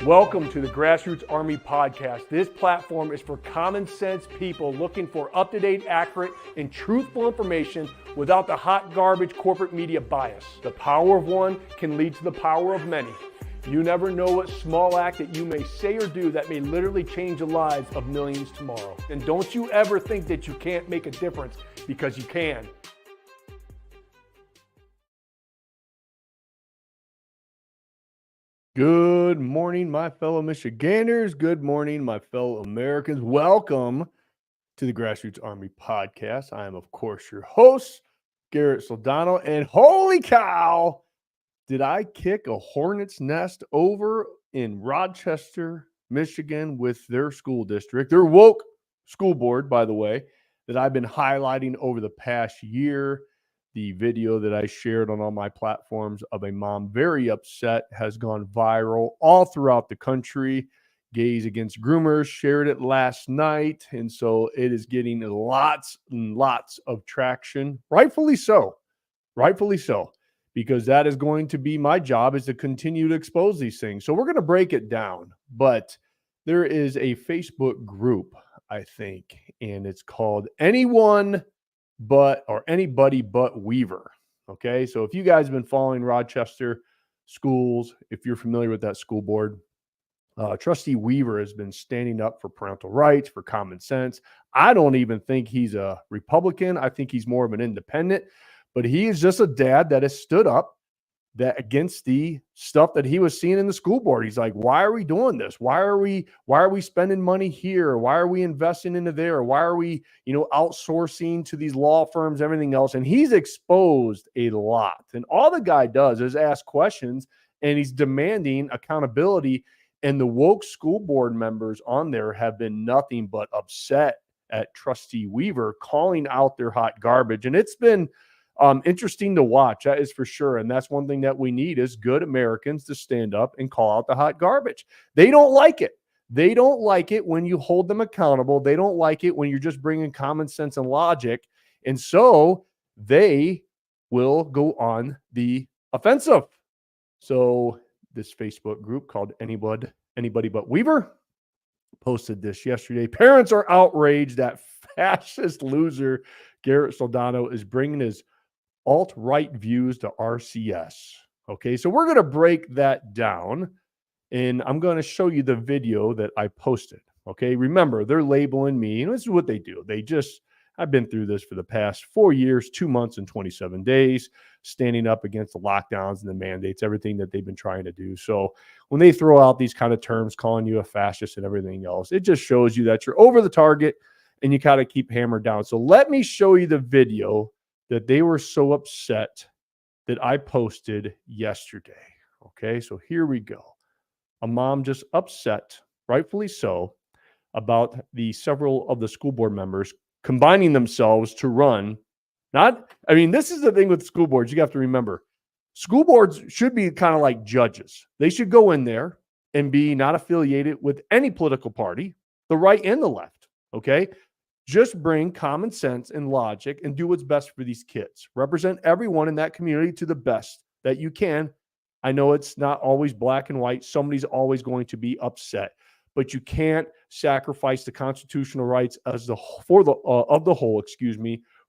Welcome to the Grassroots Army podcast. This platform is for common sense people looking for up-to-date, accurate, and truthful information without the hot garbage corporate media bias. The power of one can lead to the power of many. You never know what small act that you may say or do that may literally change the lives of millions tomorrow. And don't you ever think that you can't make a difference, because you can. Good morning, my fellow Michiganders. Good morning, my fellow Americans. Welcome to the Grassroots Army podcast. I am, of course, your host, Garrett Sano. And holy cow, did I kick a hornet's nest over in Rochester, Michigan with their school district, their woke school board, by the way, that I've been highlighting over the past year. The video that I shared on all my platforms of a mom very upset has gone viral all throughout the country. Gays Against Groomers shared it last night. And so it is getting lots and lots of traction. Rightfully so, because that is going to be my job, is to continue to expose these things. So we're going to break it down. But there is a Facebook group, I think, and it's called Anybody But Weaver. Okay, so if you guys have been following Rochester schools, if you're familiar with that school board, Trustee Weaver has been standing up for parental rights, for common sense. I don't even think he's a Republican. I think he's more of an independent, but he is just a dad that has stood up against the stuff that he was seeing in the school board. He's like, why are we doing this? Why are we spending money here? Why are we investing into there? Why are we, outsourcing to these law firms, everything else? And he's exposed a lot. And all the guy does is ask questions, and he's demanding accountability. And the woke school board members on there have been nothing but upset at Trustee Weaver, calling out their hot garbage. And it's been interesting to watch, that is for sure. And that's one thing that we need, is good Americans to stand up and call out the hot garbage. They don't like it. They don't like it when you hold them accountable. They don't like it when you're just bringing common sense and logic. And so they will go on the offensive. So this Facebook group called Anybody But Weaver posted this yesterday. Parents are outraged that fascist loser Garrett Sano is bringing his alt-right views to RCS. Okay, so we're going to break that down, and I'm going to show you the video that I posted. Okay, remember, they're labeling me, and this is what they do. I've been through this for the past 4 years, 2 months and 27 days, standing up against the lockdowns and the mandates, everything that they've been trying to do. So when they throw out these kind of terms, calling you a fascist and everything else, it just shows you that you're over the target and you got to keep hammered down. So let me show you the video that they were so upset that I posted yesterday. Okay, so here we go. A mom just upset, rightfully so, about the several of the school board members combining themselves to run. This is the thing with school boards. You have to remember, school boards should be kind of like judges. They should go in there and be not affiliated with any political party, the right and the left. Okay, just bring common sense and logic and do what's best for these kids. Represent everyone in that community to the best that you can. I know it's not always black and white. Somebody's always going to be upset, but you can't sacrifice the constitutional rights of the whole,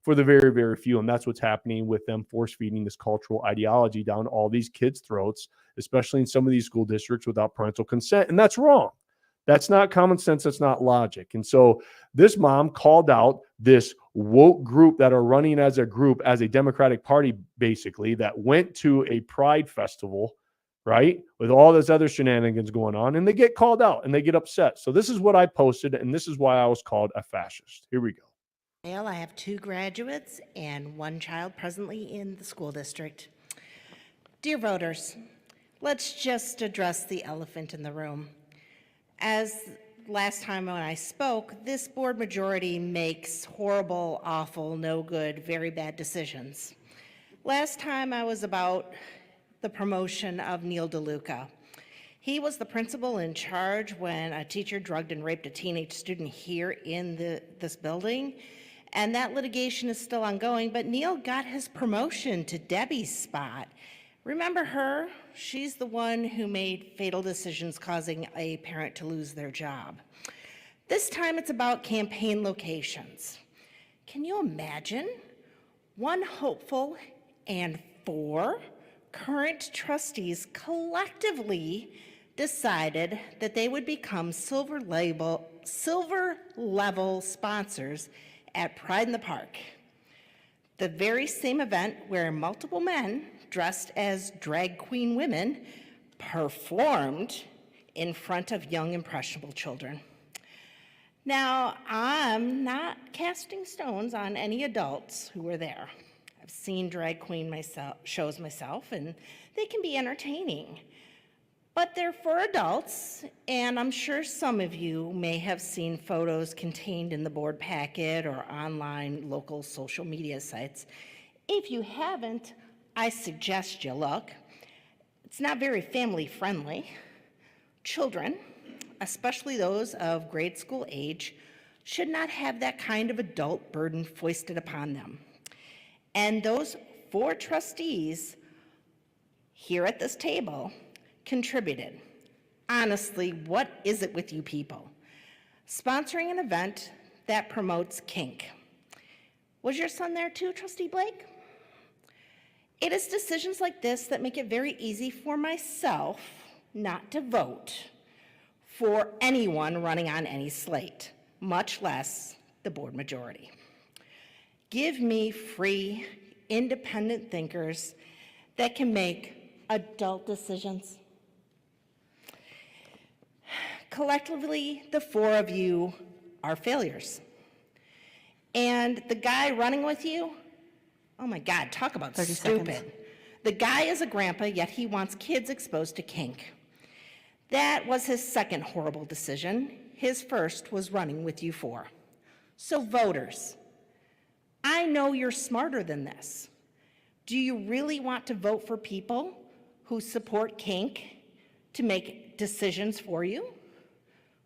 for the very, very few. And that's what's happening with them force feeding this cultural ideology down all these kids' throats, especially in some of these school districts without parental consent. And that's wrong. That's not common sense. That's not logic. And so this mom called out this woke group that are running as a group, as a Democratic Party, basically, that went to a pride festival, right, with all this other shenanigans going on, and they get called out and they get upset. So this is what I posted, and this is why I was called a fascist. Here we go. I have 2 graduates and 1 child presently in the school district. Dear voters, let's just address the elephant in the room. As last time when I spoke, this board majority makes horrible, awful, no good, very bad decisions. Last time I was about the promotion of Neil DeLuca. He was the principal in charge when a teacher drugged and raped a teenage student here in this building. And that litigation is still ongoing, but Neil got his promotion to Debbie's spot Remember her? She's the one who made fatal decisions causing a parent to lose their job. This time it's about campaign locations. Can you imagine? One hopeful and 4 current trustees collectively decided that they would become silver level sponsors at Pride in the Park, the very same event where multiple men dressed as drag queen women performed in front of young impressionable children. Now, I'm not casting stones on any adults who were there. I've seen drag queen shows myself, and they can be entertaining. But they're for adults, and I'm sure some of you may have seen photos contained in the board packet or online local social media sites. If you haven't, I suggest you look. It's not very family friendly. Children, especially those of grade school age, should not have that kind of adult burden foisted upon them. And those 4 trustees here at this table contributed. Honestly, what is it with you people? Sponsoring an event that promotes kink. Was your son there too, Trustee Blake? It is decisions like this that make it very easy for myself not to vote for anyone running on any slate, much less the board majority. Give me free, independent thinkers that can make adult decisions. Collectively, the 4 of you are failures. And the guy running with you, oh my God, talk about 30 stupid. seconds. The guy is a grandpa, yet he wants kids exposed to kink. That was his second horrible decision. His first was running with you 4. So voters, I know you're smarter than this. Do you really want to vote for people who support kink to make decisions for you?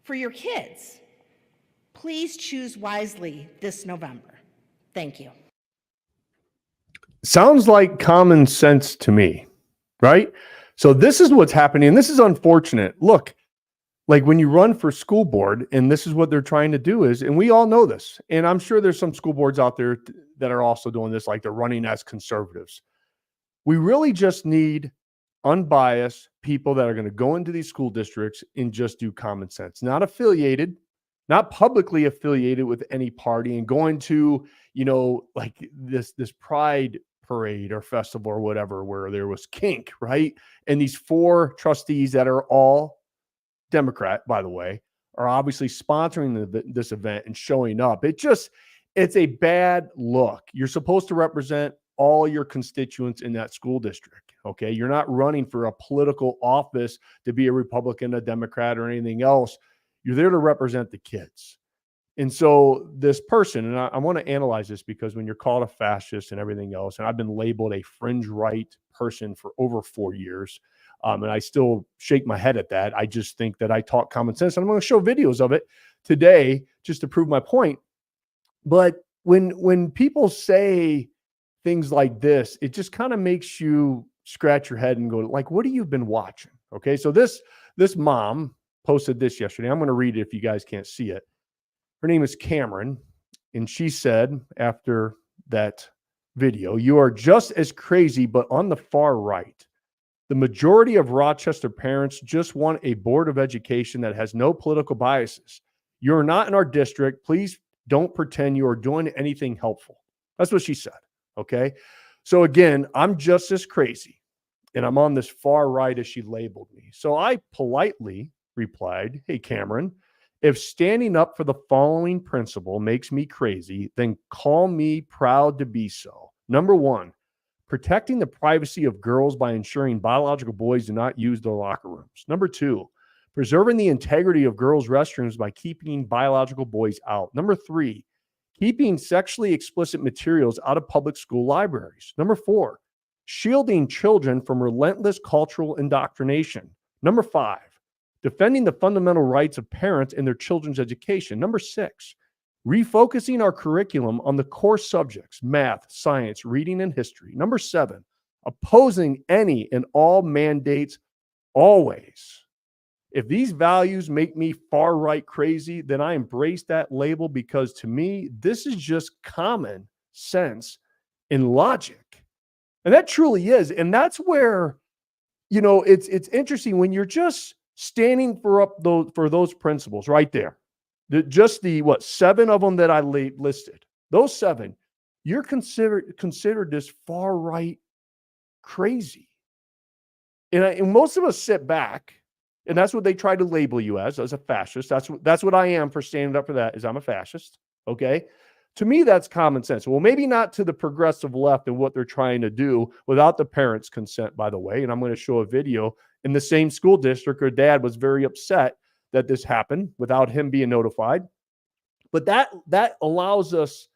For your kids? Please choose wisely this November. Thank you. Sounds like common sense to me, right? So this is what's happening. And this is unfortunate. Look, like when you run for school board, and this is what they're trying to do is, and we all know this, and I'm sure there's some school boards out there that are also doing this, like they're running as conservatives. We really just need unbiased people that are going to go into these school districts and just do common sense, not affiliated, not publicly affiliated with any party and going to, like this pride parade or festival or whatever, where there was kink, right? And these 4 trustees that are all Democrat, by the way, are obviously sponsoring this event and showing up. It's a bad look. You're supposed to represent all your constituents in that school district. Okay. You're not running for a political office to be a Republican, a Democrat, or anything else. You're there to represent the kids. And so this person, and I want to analyze this because when you're called a fascist and everything else, and I've been labeled a fringe right person for over 4 years, and I still shake my head at that. I just think that I talk common sense, and I'm going to show videos of it today just to prove my point. But when people say things like this, it just kind of makes you scratch your head and go, like, what have you been watching? Okay, so this mom posted this yesterday. I'm going to read it if you guys can't see it. Her name is Cameron, and she said after that video, "You are just as crazy, but on the far right. The majority of Rochester parents just want a board of education that has no political biases. You're not in our district. Please don't pretend you are doing anything helpful." That's what she said. Okay. So again, I'm just as crazy, and I'm on this far right as she labeled me. So I politely replied, "Hey, Cameron, if standing up for the following principle makes me crazy, then call me proud to be so. Number 1, protecting the privacy of girls by ensuring biological boys do not use their locker rooms. Number 2, preserving the integrity of girls' restrooms by keeping biological boys out. Number 3, keeping sexually explicit materials out of public school libraries. Number 4, shielding children from relentless cultural indoctrination. Number 5, defending the fundamental rights of parents in their children's education. Number 6, refocusing our curriculum on the core subjects, math, science, reading, and history. Number 7, opposing any and all mandates always. If these values make me far right crazy, then I embrace that label because to me, this is just common sense and logic. And that truly is. And that's where, it's interesting when you're just standing for those principles right there. Just the 7 of them that I listed, those 7, you're considered this far right crazy. And most of us sit back, and that's what they try to label you as a fascist. That's what I am for standing up for that, is I'm a fascist. Okay. To me, that's common sense. Well, maybe not to the progressive left and what they're trying to do without the parents' consent, by the way. And I'm going to show a video in the same school district. Her dad was very upset that this happened without him being notified. But that allows us,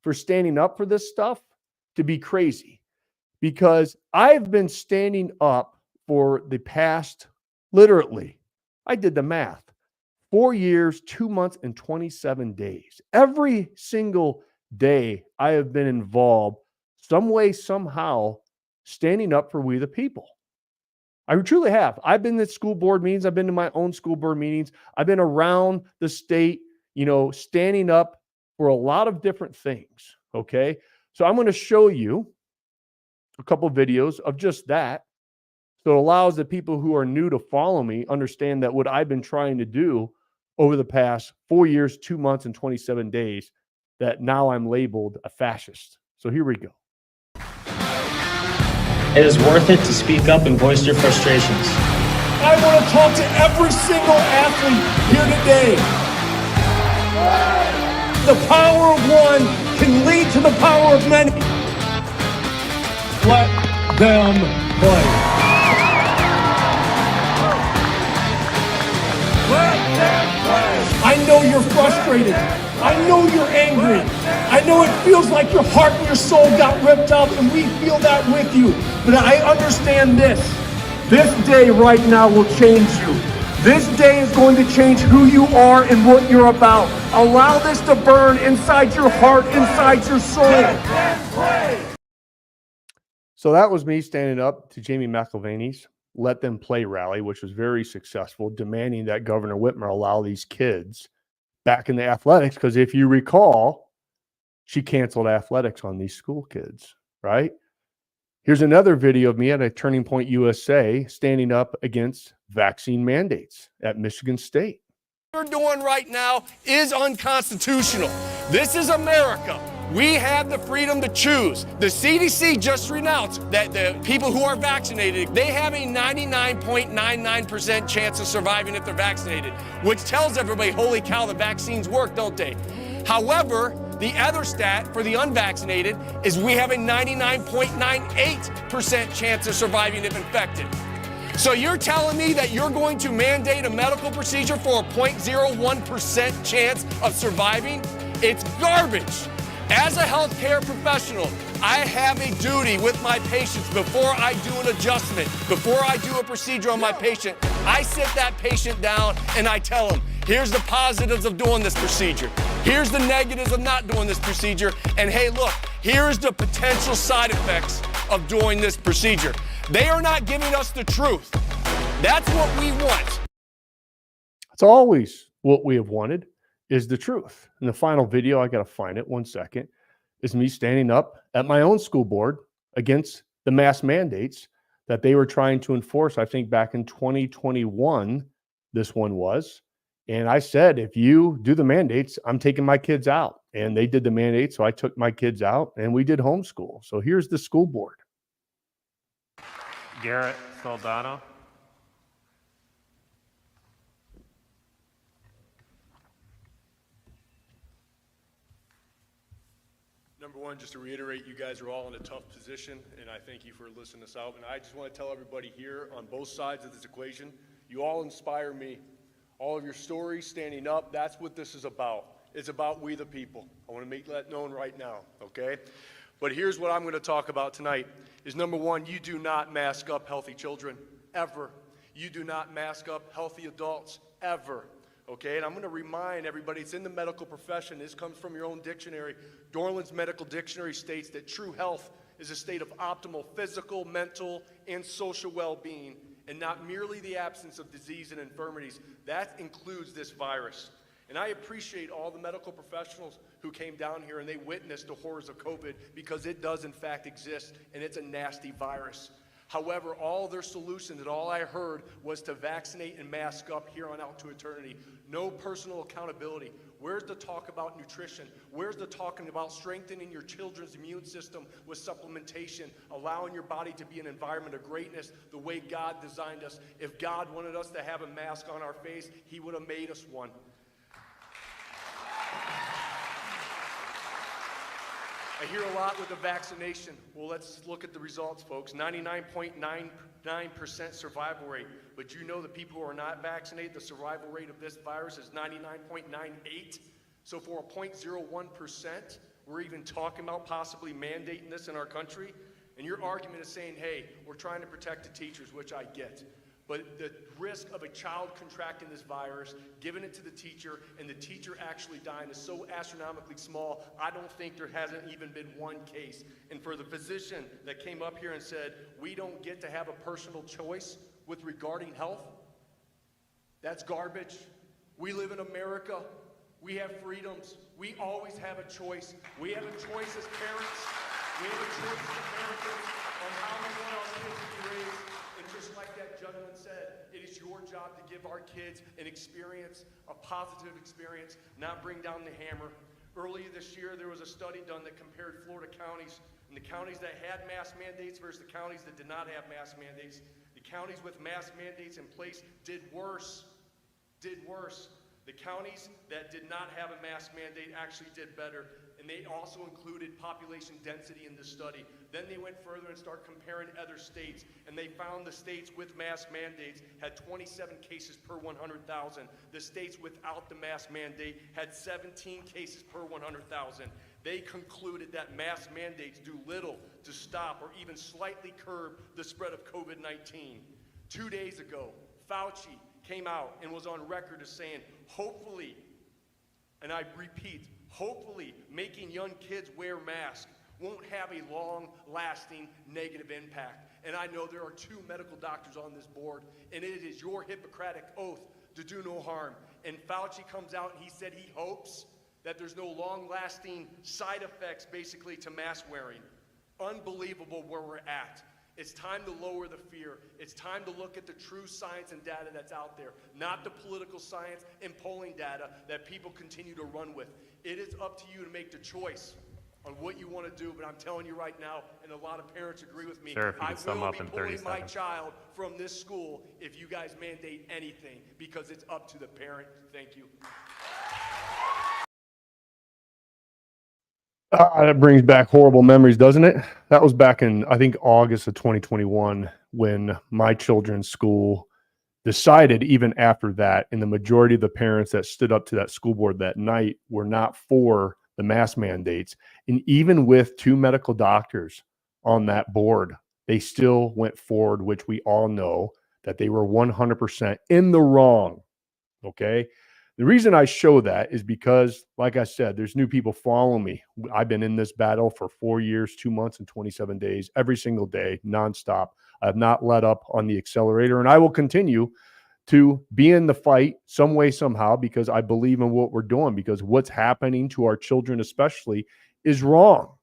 for standing up for this stuff, to be crazy. Because I've been standing up for the past, literally, I did the math, 4 years, 2 months, and 27 days. Every single day I have been involved some way, somehow, standing up for we the people. I truly have. I've been at school board meetings. I've been to my own school board meetings. I've been around the state, standing up for a lot of different things. Okay. So I'm going to show you a couple of videos of just that. So it allows the people who are new to follow me understand that what I've been trying to do over the past 4 years, 2 months, and 27 days, that now I'm labeled a fascist. So here we go. It is worth it to speak up and voice your frustrations. I want to talk to every single athlete here today. The power of one can lead to the power of many. Let them play. I know you're frustrated. I know you're angry. I know it feels like your heart and your soul got ripped out, and we feel that with you. But I understand this. This day right now will change you. This day is going to change who you are and what you're about. Allow this to burn inside your heart, inside your soul. So that was me standing up to Jamie McIlvaney's Let Them Play rally, which was very successful, demanding that Governor Whitmer allow these kids back in the athletics. Because if you recall, she canceled athletics on these school kids, right? Here's another video of me at a Turning Point USA standing up against vaccine mandates at Michigan State. What we're doing right now is unconstitutional. This is America. We have the freedom to choose. The CDC just renounced that the people who are vaccinated, they have a 99.99% chance of surviving if they're vaccinated, which tells everybody, holy cow, the vaccines work, don't they? However, the other stat for the unvaccinated is we have a 99.98% chance of surviving if infected. So you're telling me that you're going to mandate a medical procedure for a 0.01% chance of surviving? It's garbage. As a healthcare professional, I have a duty with my patients before I do an adjustment, before I do a procedure on my patient. I sit that patient down and I tell them, here's the positives of doing this procedure. Here's the negatives of not doing this procedure. And hey, look, here's the potential side effects of doing this procedure. They are not giving us the truth. That's what we want. It's always what we have wanted, is the truth. In the final video, I got to find it, 1 second, is me standing up at my own school board against the mask mandates that they were trying to enforce, I think back in 2021, this one was. And I said, if you do the mandates, I'm taking my kids out. And they did the mandates, so I took my kids out and we did homeschool. So here's the school board. Garrett Sano. Number one, just to reiterate, you guys are all in a tough position, and I thank you for listening us out. And I just want to tell everybody here on both sides of this equation, you all inspire me. All of your stories, standing up, that's what this is about. It's about we the people. I want to make that known right now, okay? But here's what I'm going to talk about tonight, is number one, you do not mask up healthy children, ever. You do not mask up healthy adults, ever. Okay, and I'm going to remind everybody, it's in the medical profession. This comes from your own dictionary. Dorland's Medical Dictionary states that true health is a state of optimal physical, mental, and social well-being, and not merely the absence of disease and infirmities. That includes this virus. And I appreciate all the medical professionals who came down here and they witnessed the horrors of COVID, because it does in fact exist, and it's a nasty virus. However, all their solutions and all I heard was to vaccinate and mask up here on out to eternity. No personal accountability. Where's the talk about nutrition? Where's the talking about strengthening your children's immune system with supplementation, allowing your body to be an environment of greatness the way God designed us? If God wanted us to have a mask on our face, he would have made us one. I hear a lot with the vaccination. Well, let's look at the results, folks. 99.99% survival rate. But you know the people who are not vaccinated, the survival rate of this virus is 99.98. So for a 0.01%, we're even talking about possibly mandating this in our country. And your argument is saying, hey, we're trying to protect the teachers, which I get. But the risk of a child contracting this virus, giving it to the teacher, and the teacher actually dying is so astronomically small, I don't think there hasn't even been one case. And for the physician that came up here and said, we don't get to have a personal choice with regarding health, that's garbage. We live in America. We have freedoms. We always have a choice. We have a choice as parents. We have a choice as Americans on how we want our kids to be raised. And just like that gentleman said, it is your job to give our kids an experience, a positive experience, not bring down the hammer. Earlier this year, there was a study done that compared Florida counties, and the counties that had mask mandates versus the counties that did not have mask mandates. The counties with mask mandates in place did worse. The counties that did not have a mask mandate actually did better, and they also included population density in the study. Then they went further and started comparing other states, and they found the states with mask mandates had 27 cases per 100,000. The states without the mask mandate had 17 cases per 100,000. They concluded that mask mandates do little to stop or even slightly curb the spread of COVID-19. 2 days ago, Fauci came out and was on record as saying, hopefully, and I repeat, hopefully making young kids wear masks won't have a long-lasting negative impact. And I know there are 2 medical doctors on this board, and it is your Hippocratic oath to do no harm. And Fauci comes out and he said he hopes that there's no long-lasting side effects basically to mask wearing. Unbelievable where we're at. It's time to lower the fear. It's time to look at the true science and data that's out there, not the political science and polling data that people continue to run with. It is up to you to make the choice on what you want to do, but I'm telling you right now, and a lot of parents agree with me, Sir, if you I could sum will up be in 30 pulling my seconds. child from this school if you guys mandate anything, because it's up to the parent. Thank you. That brings back horrible memories, doesn't it? That was back in, I think, August of 2021 when my children's school decided, even after that, and the majority of the parents that stood up to that school board that night were not for the mask mandates. And even with 2 medical doctors on that board, they still went forward, which we all know that they were 100% in the wrong. Okay. The reason I show that is because, like I said, there's new people following me. I've been in this battle for 4 years, 2 months, and 27 days, every single day, nonstop. I have not let up on the accelerator, and I will continue to be in the fight some way, somehow, because I believe in what we're doing, because what's happening to our children especially is wrong.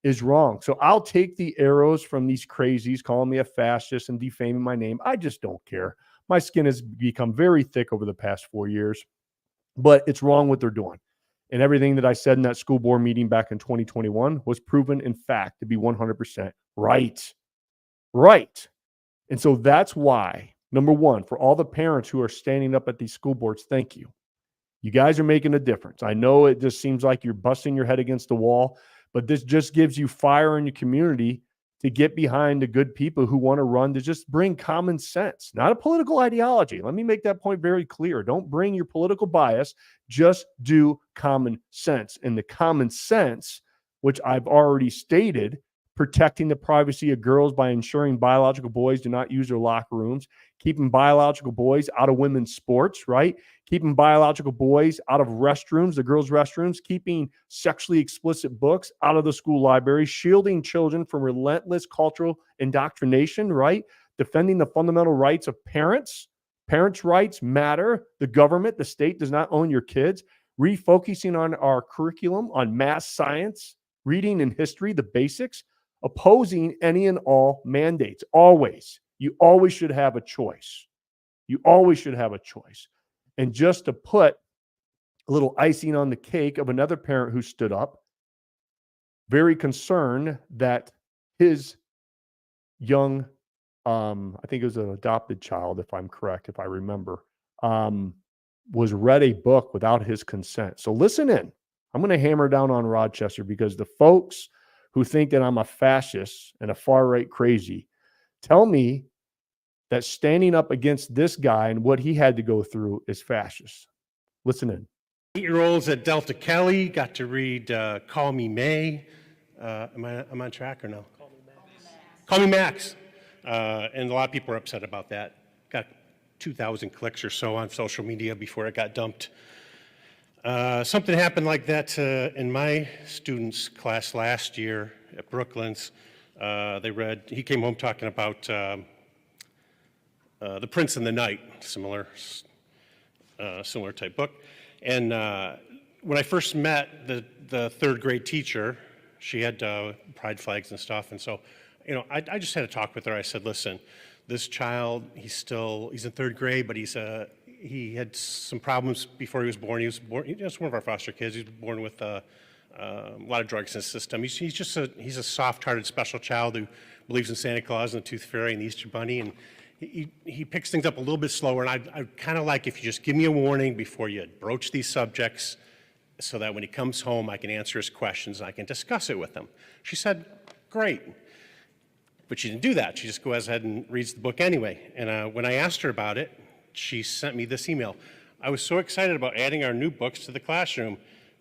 So I'll take the arrows from these crazies calling me a fascist and defaming my name. I just don't care. My skin has become very thick over the past 4 years. But it's wrong what they're doing. And everything that I said in that school board meeting back in 2021 was proven, in fact, to be 100% right. Right. And so that's why, number one, for all the parents who are standing up at these school boards, thank you. You guys are making a difference. I know it just seems like you're busting your head against the wall, but this just gives you fire in your community to get behind the good people who want to run, to just bring common sense, not a political ideology. Let me make that point very clear. Don't bring your political bias, just do common sense. And the common sense, which I've already stated, protecting the privacy of girls by ensuring biological boys do not use their locker rooms, keeping biological boys out of women's sports, right? Keeping biological boys out of restrooms, the girls' restrooms, keeping sexually explicit books out of the school library, shielding children from relentless cultural indoctrination, right? Defending the fundamental rights of parents. Parents' rights matter. The government, the state does not own your kids. Refocusing on our curriculum on math, science, reading and history, the basics, opposing any and all mandates. Always. You always should have a choice. You always should have a choice. And just to put a little icing on the cake of another parent who stood up, very concerned that his young, I think it was an adopted child, if I'm correct, if I remember, was read a book without his consent. So listen in. I'm going to hammer down on Rochester because the folks who think that I'm a fascist and a far-right crazy tell me that standing up against this guy and what he had to go through is fascist. Listen in. 8-year-olds at Delta Kelly got to read Call Me May. Am I on track or no? Call Me Max. And a lot of people are upset about that. Got 2,000 clicks or so on social media before it got dumped. Something happened like that in my students' class last year at Brooklands. They read, he came home talking about The Prince and the Knight, similar type book. And when I first met the third grade teacher, she had pride flags and stuff. And so, you know, I just had to talk with her. I said, listen, this child, he's in third grade, but he had some problems before he was born. He was born, just one of our foster kids. He was born with a lot of drugs in his system. He's a soft-hearted special child who believes in Santa Claus and the Tooth Fairy and the Easter Bunny, and he picks things up a little bit slower. And I kind of like if you just give me a warning before you broach these subjects, so that when he comes home, I can answer his questions and I can discuss it with him. She said, great. But she didn't do that. She just goes ahead and reads the book anyway. And when I asked her about it, she sent me this email. I was so excited about adding our new books to the classroom.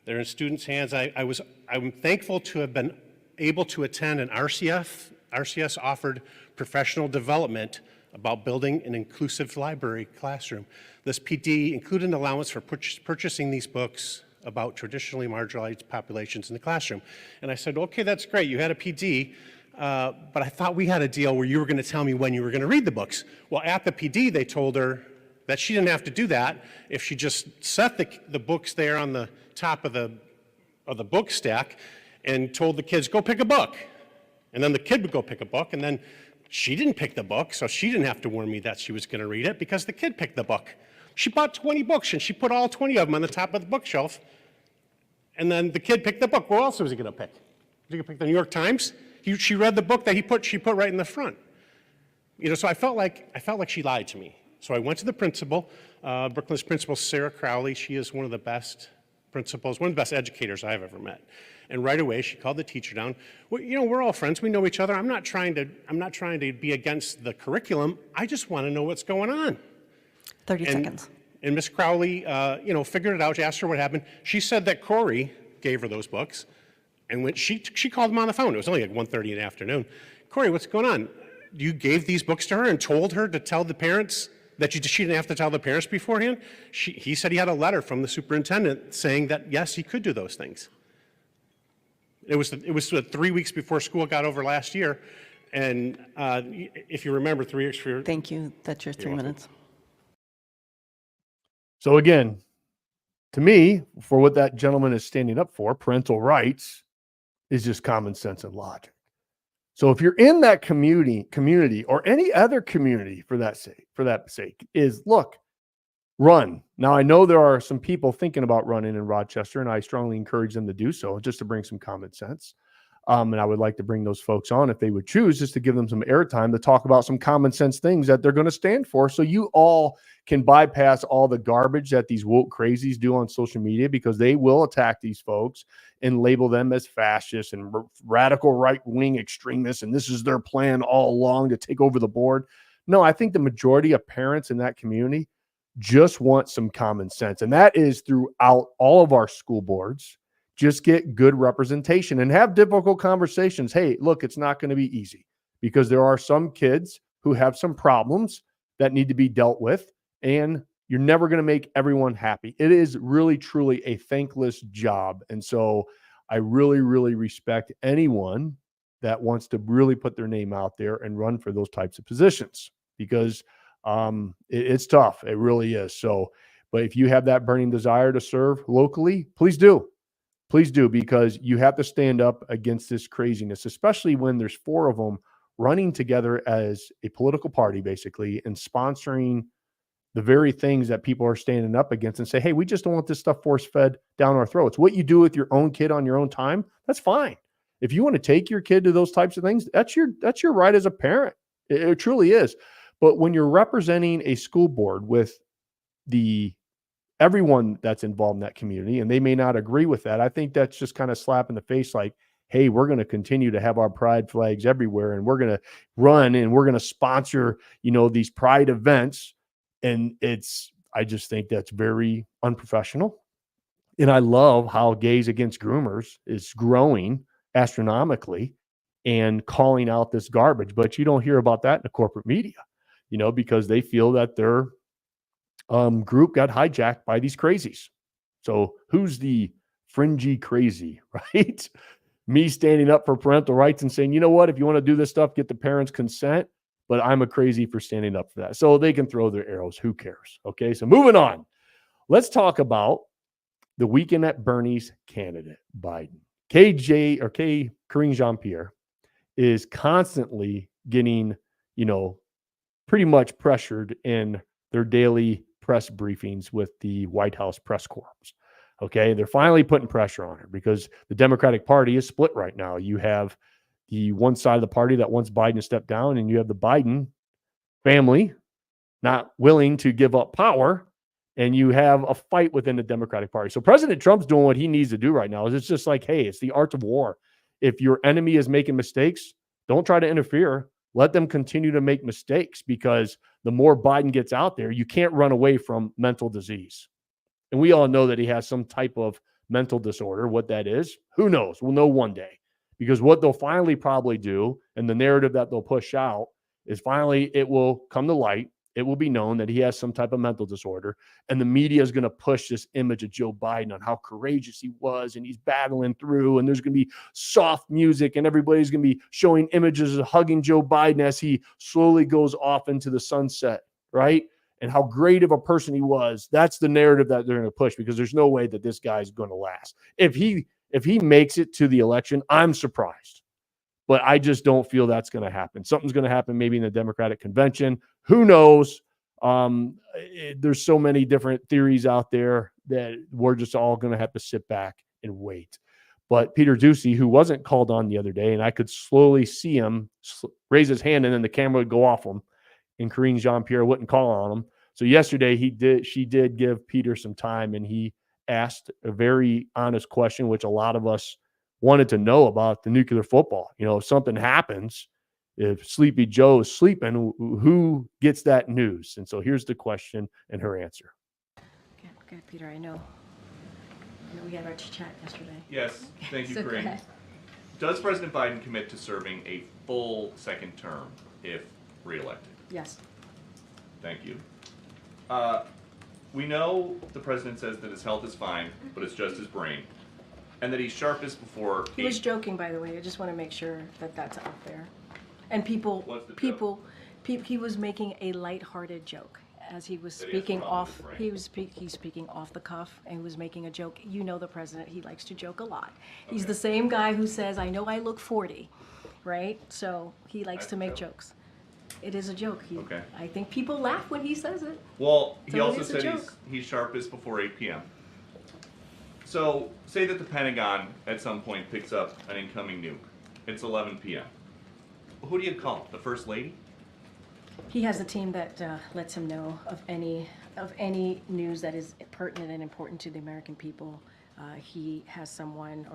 They're in students' hands. I'm thankful to have been able to attend an RCF. RCS offered professional development about building an inclusive library classroom. This PD included an allowance for purchasing these books about traditionally marginalized populations in the classroom. And I said, okay, that's great. You had a PD. But I thought we had a deal where you were going to tell me when you were going to read the books. Well, at the PD, they told her that she didn't have to do that if she just set the books there on the top of the book stack and told the kids, go pick a book. And then the kid would go pick a book, and then she didn't pick the book, so she didn't have to warn me that she was going to read it because the kid picked the book. She bought 20 books, and she put all 20 of them on the top of the bookshelf, and then the kid picked the book. What else was he going to pick? Was he going to pick the New York Times? She read the book that she put right in the front. You know, so I felt like she lied to me. So I went to the principal, Brooklands principal, Sarah Crowley. She is one of the best principals, one of the best educators I've ever met. And right away, she called the teacher down. Well, you know, we're all friends. We know each other. I'm not trying to be against the curriculum. I just want to know what's going on. 30 seconds. And Miss Crowley, figured it out. She asked her what happened. She said that Corey gave her those books. And when she called him on the phone, it was only like 1:30 in the afternoon. Corey, what's going on? You gave these books to her and told her to tell the parents that she didn't have to tell the parents beforehand? He said he had a letter from the superintendent saying that, yes, he could do those things. It was 3 weeks before school got over last year. And if you remember, 3 weeks for... Thank you. That's your 3 minutes. So again, to me, for what that gentleman is standing up for, parental rights, is just common sense and logic. So if you're in that community or any other community for that sake, is look, run. Now I know there are some people thinking about running in Rochester, and I strongly encourage them to do so, just to bring some common sense. And I would like to bring those folks on if they would choose, just to give them some airtime to talk about some common sense things that they're going to stand for. So you all can bypass all the garbage that these woke crazies do on social media, because they will attack these folks and label them as fascists and radical right-wing extremists. And this is their plan all along to take over the board. No, I think the majority of parents in that community just want some common sense. And that is throughout all of our school boards. Just get good representation and have difficult conversations. Hey, look, it's not going to be easy, because there are some kids who have some problems that need to be dealt with, and you're never going to make everyone happy. It is really, truly a thankless job. And so I really, really respect anyone that wants to really put their name out there and run for those types of positions, because it's tough. It really is. So, but if you have that burning desire to serve locally, please do. Please do, because you have to stand up against this craziness, especially when there's 4 of them running together as a political party, basically, and sponsoring the very things that people are standing up against and say, hey, we just don't want this stuff force fed down our throats. What you do with your own kid on your own time, that's fine. If you want to take your kid to those types of things, that's your right as a parent. It truly is. But when you're representing a school board with everyone that's involved in that community, and they may not agree with that, I think that's just kind of slap in the face, like, hey, we're going to continue to have our pride flags everywhere, and we're going to run and we're going to sponsor, these pride events. And I just think that's very unprofessional. And I love how Gays Against Groomers is growing astronomically and calling out this garbage, but you don't hear about that in the corporate media, because they feel that their group got hijacked by these crazies. So who's the fringy crazy, right? Me standing up for parental rights and saying, you know what, if you want to do this stuff, get the parents' consent. But I'm a crazy for standing up for that. So they can throw their arrows. Who cares? Okay, so moving on. Let's talk about the Weekend at Bernie's candidate, Biden. Karine Jean-Pierre is constantly getting, pretty much pressured in their daily press briefings with the White House press corps. Okay, they're finally putting pressure on her because the Democratic Party is split right now. You have the one side of the party that wants Biden to step down, and you have the Biden family not willing to give up power, and you have a fight within the Democratic Party. So President Trump's doing what he needs to do right now. It's just like, hey, it's the art of war. If your enemy is making mistakes, don't try to interfere. Let them continue to make mistakes, because the more Biden gets out there, you can't run away from mental disease. And we all know that he has some type of mental disorder. What that is, who knows? We'll know one day. Because what they'll finally probably do, and the narrative that they'll push out, is finally it will come to light. It will be known that he has some type of mental disorder. And the media is going to push this image of Joe Biden on how courageous he was, and he's battling through, and there's going to be soft music, and everybody's going to be showing images of hugging Joe Biden as he slowly goes off into the sunset, right? And how great of a person he was. That's the narrative that they're going to push, because there's no way that this guy's going to last. If he makes it to the election, I'm surprised. But I just don't feel that's going to happen. Something's going to happen maybe in the Democratic convention. Who knows? There's so many different theories out there that we're just all going to have to sit back and wait. But Peter Doocy, who wasn't called on the other day, and I could slowly see him raise his hand, and then the camera would go off him, and Karine Jean-Pierre wouldn't call on him. So yesterday she did give Peter some time, and he asked a very honest question, which a lot of us wanted to know about the nuclear football. If something happens, if Sleepy Joe is sleeping, who gets that news? And so here's the question and her answer. Okay, Peter, I know we had our chat yesterday. Yes, thank you, So go Corinne. ahead. Does President Biden commit to serving a full second term if reelected? Yes. Thank you. We know the president says that his health is fine, but it's just his brain, and that he's sharpest before. He was joking, by the way. I just want to make sure that that's out there. And he was making a lighthearted joke as he was That he has speaking problems off. with his brain. He's speaking off the cuff, and he was making a joke. You know the president; he likes to joke a lot. He's the same guy who says, "I know I look 40," right? So he likes to make jokes. It is a joke. Okay. I think people laugh when he says it. Well, he So it also is a said joke. he's sharpest before 8 p.m. So say that the Pentagon at some point picks up an incoming nuke. It's 11 p.m. Who do you call? The First Lady? He has a team that lets him know of any news that is pertinent and important to the American people. He has someone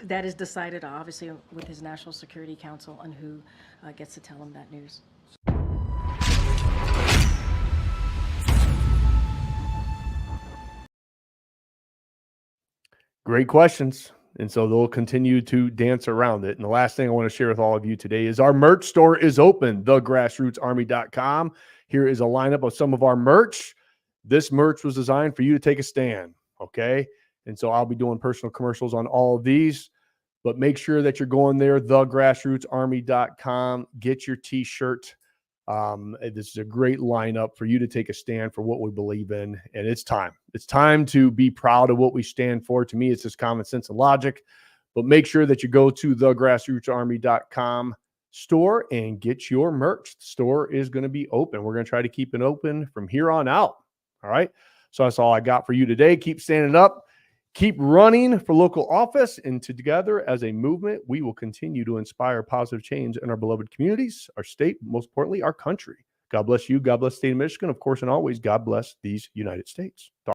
that is decided, obviously, with his National Security Council on who gets to tell him that news. Great questions. And so they'll continue to dance around it. And the last thing I want to share with all of you today is our merch store is open, thegrassrootsarmy.com. Here is a lineup of some of our merch. This merch was designed for you to take a stand, okay? And so I'll be doing personal commercials on all of these, but make sure that you're going there, thegrassrootsarmy.com. Get your t-shirt. This is a great lineup for you to take a stand for what we believe in, and it's time. It's time to be proud of what we stand for. To me, it's just common sense and logic, but make sure that you go to thegrassrootsarmy.com store and get your merch. The store is going to be open. We're going to try to keep it open from here on out. All right. So that's all I got for you today. Keep standing up, keep running for local office, and together as a movement, we will continue to inspire positive change in our beloved communities, our state, most importantly, our country. God bless you. God bless the state of Michigan, of course, and always God bless these United States.